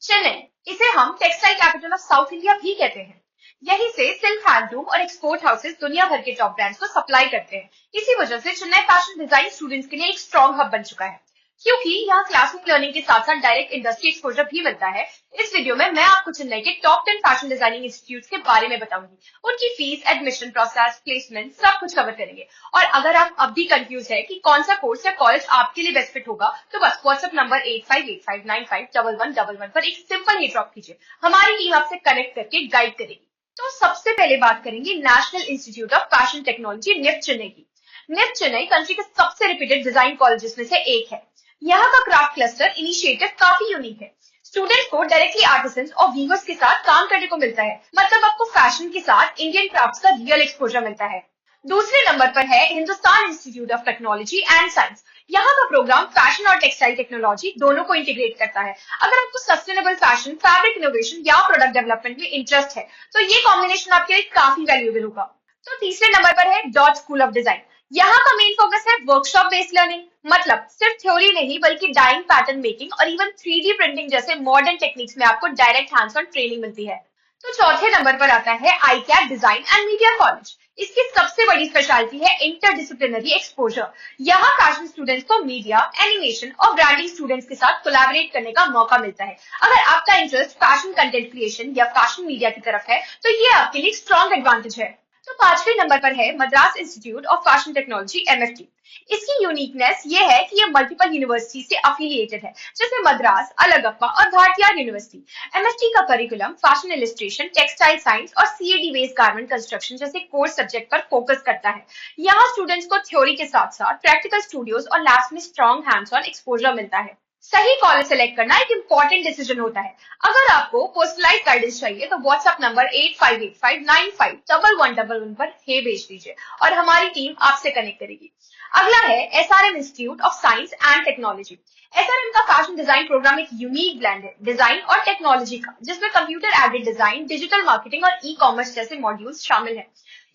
चेन्नई, इसे हम textile capital of south India भी कहते हैं। यहीं से सिल्क हैंडलूम और एक्सपोर्ट हाउसेस दुनिया भर के टॉप ब्रांड्स को सप्लाई करते हैं। इसी वजह से चेन्नई फैशन डिजाइन स्टूडेंट्स के लिए एक स्ट्रॉन्ग हब बन चुका है, क्योंकि यहाँ क्लासरूम लर्निंग के साथ साथ डायरेक्ट इंडस्ट्री एक्सपोजर भी मिलता है। इस वीडियो में मैं आपको चेन्नई के टॉप 10 फैशन डिजाइनिंग इंस्टीट्यूट के बारे में बताऊंगी। उनकी फीस, एडमिशन प्रोसेस, प्लेसमेंट सब कुछ कवर करेंगे। और अगर आप अब भी कंफ्यूज है कि कौन सा कोर्स या कॉलेज आपके लिए बेस्ट फिट होगा, तो बस व्हाट्सएप नंबर 8585951111 पर एक सिंपल ही ड्रॉप कीजिए। हमारी टीम आपसे कनेक्ट करके गाइड करेगी। तो सबसे पहले बात करेंगे National Institute of Fashion Technology NIFT Chennai की। निफ्ट चेन्नई कंट्री के सबसे रिपीटेड डिजाइन कॉलेजेस में से एक है। यहाँ का क्राफ्ट क्लस्टर इनिशिएटिव काफी यूनिक है। स्टूडेंट्स को डायरेक्टली आर्टिसंस और वीवर्स के साथ काम करने को मिलता है, मतलब आपको फैशन के साथ इंडियन क्राफ्ट्स का रियल एक्सपोजर मिलता है। दूसरे नंबर पर है Hindustan institute of technology and science. यहाँ का प्रोग्राम फैशन और टेक्सटाइल टेक्नोलॉजी दोनों को इंटीग्रेट करता है। अगर आपको सस्टेनेबल फैशन, फैब्रिक इनोवेशन या प्रोडक्ट डेवलपमेंट में इंटरेस्ट है, तो ये कॉम्बिनेशन आपके लिए काफी वैल्यूएबल होगा। तो तीसरे नंबर पर है डॉट स्कूल ऑफ डिजाइन। यहाँ का मेन फोकस है वर्कशॉप बेस्ड लर्निंग, मतलब सिर्फ थ्योरी नहीं बल्कि डाइंग, पैटर्न मेकिंग और इवन 3D प्रिंटिंग जैसे मॉडर्न टेक्निक्स में आपको डायरेक्ट हैंड्स ऑन ट्रेनिंग मिलती है। तो चौथे नंबर पर आता है ICAT design and media college. इसकी सबसे बड़ी स्पेशलिटी है इंटरडिसिप्लिनरी एक्सपोजर। यहाँ फैशन स्टूडेंट्स को मीडिया, एनिमेशन और ब्रांडिंग स्टूडेंट्स के साथ कोलैबोरेट करने का मौका मिलता है। अगर आपका इंटरेस्ट फैशन कंटेंट क्रिएशन या फैशन मीडिया की तरफ है, तो ये आपके लिए स्ट्रॉन्ग एडवांटेज है। तो पांचवें नंबर पर है Madras institute of Fashion technology MFT। इसकी यूनिकनेस ये है कि ये मल्टीपल यूनिवर्सिटी से अफिलिएटेड है, जैसे मद्रास, अलगप्पा और भारतीय यूनिवर्सिटी। MFT का curriculum fashion illustration, textile science और CAD बेस्ड गारमेंट कंस्ट्रक्शन जैसे कोर्स सब्जेक्ट पर फोकस करता है। यहाँ स्टूडेंट्स को थ्योरी के साथ साथ प्रैक्टिकल स्टूडियोज और लैब्स में स्ट्रॉन्ग हैंड्स ऑन एक्सपोजर मिलता है। सही कॉलेज सेलेक्ट करना एक इंपॉर्टेंट डिसीजन होता है। अगर आपको पर्सनलाइज गाइडेंस चाहिए तो व्हाट्सएप नंबर 8585951111 पर हे भेज दीजिए और हमारी टीम आपसे कनेक्ट करेगी। अगला है SRM institute of science and technology. SRM का फैशन डिजाइन प्रोग्राम एक यूनिक ब्लेंड है डिजाइन और टेक्नोलॉजी का, जिसमें computer aided design, digital marketing और ई-कॉमर्स जैसे मॉड्यूल्स शामिल हैं।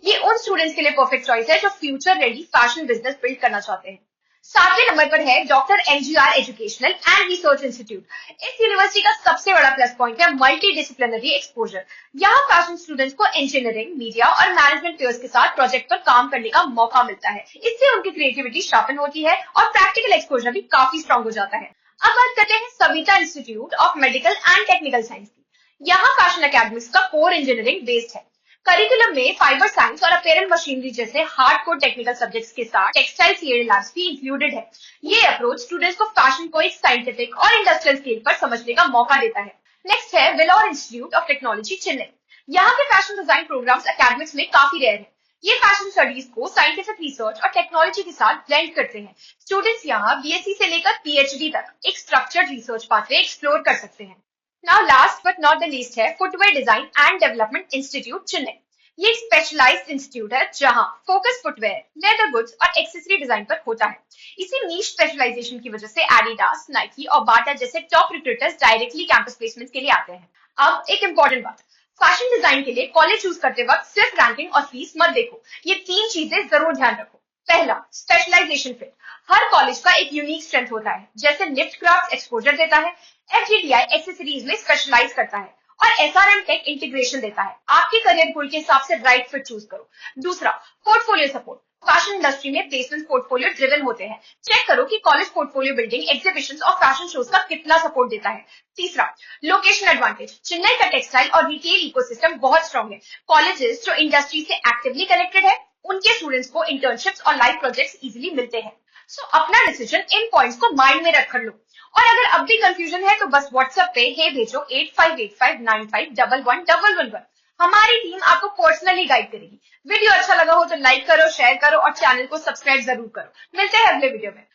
ये उन स्टूडेंट्स के लिए परफेक्ट चॉइस है जो future ready fashion business build करना चाहते हैं। सातवें नंबर पर है doctor MGR educational and research institute. इस यूनिवर्सिटी का सबसे बड़ा प्लस पॉइंट है मल्टी डिसिप्लिनरी एक्सपोजर। यहाँ फैशन स्टूडेंट्स को इंजीनियरिंग, मीडिया और मैनेजमेंट पेयर्स के साथ प्रोजेक्ट पर काम करने का मौका मिलता है। इससे उनकी क्रिएटिविटी शार्पन होती है और प्रैक्टिकल एक्सपोजर भी काफी स्ट्रॉन्ग हो जाता है। अब बात करते हैं Savita institute of medical and technical science की। यहाँ फैशन अकेडमिक्स का कोर इंजीनियरिंग बेस्ड है। करिकुलम में फाइबर साइंस और अपीयरेंस मशीनरी जैसे हार्डकोर टेक्निकल सब्जेक्ट्स के साथ टेक्सटाइल CAD लैब्स भी इंक्लूडेड है। ये अप्रोच स्टूडेंट्स को फैशन को एक साइंटिफिक और इंडस्ट्रियल स्केल पर समझने का मौका देता है। नेक्स्ट है Vellore Institute of Technology Chennai. यहाँ के फैशन डिजाइन प्रोग्राम्स एकेडमिक्स में काफी रेयर है। ये फैशन स्टडीज को साइंटिफिक रिसर्च और टेक्नोलॉजी के साथ ब्लेंड करते हैं। स्टूडेंट्स यहाँ BSc से लेकर PhD तक एक स्ट्रक्चर्ड रिसर्च पाथवे एक्सप्लोर कर सकते हैं। Now last but not the least है footwear design and development institute Chennai. ये एक स्पेशलाइज्ड इंस्टीट्यूट है जहां फोकस फुटवेयर, लेदर गुड्स और एक्सेसरी डिजाइन पर होता है। इसी नीश स्पेशलाइजेशन की वजह से एडिडास, नाइकी और बाटा जैसे top recruiters directly campus placement के लिए आते हैं। अब एक इंपॉर्टेंट बात, फैशन डिजाइन के लिए कॉलेज चूज करते वक्त सिर्फ रैंकिंग और फीस मत देखो, ये 3 चीजें जरूर ध्यान रखो। पहला, स्पेशलाइजेशन फिट। हर कॉलेज का एक यूनिक स्ट्रेंथ होता है, जैसे निफ्ट क्राफ्ट एक्सपोजर देता है, FGDI एक्सेसरीज में स्पेशलाइज करता है और SRM टेक इंटीग्रेशन देता है। आपके करियर गोल के हिसाब से राइट फिट चूज करो। दूसरा, पोर्टफोलियो सपोर्ट। फैशन इंडस्ट्री में प्लेसमेंट पोर्टफोलियो ड्रिवन होते हैं। चेक करो कि कॉलेज पोर्टफोलियो बिल्डिंग, एग्जीबिशंस और फैशन शोज का कितना सपोर्ट देता है। तीसरा, लोकेशन एडवांटेज। चेन्नई का टेक्सटाइल और रिटेल इकोसिस्टम बहुत स्ट्रॉन्ग है। कॉलेजेस जो इंडस्ट्री से एक्टिवली कनेक्टेड है, उनके स्टूडेंट्स को इंटर्नशिप्स और लाइव प्रोजेक्ट्स इजीली मिलते हैं। सो अपना डिसीजन इन पॉइंट्स को माइंड में रख कर लो। और अगर अब भी कंफ्यूजन है तो बस व्हाट्सएप पे हे भेजो 8585951111। हमारी टीम आपको पर्सनली गाइड करेगी। वीडियो अच्छा लगा हो तो लाइक करो, शेयर करो और चैनल को सब्सक्राइब जरूर करो। मिलते हैं अगले वीडियो में।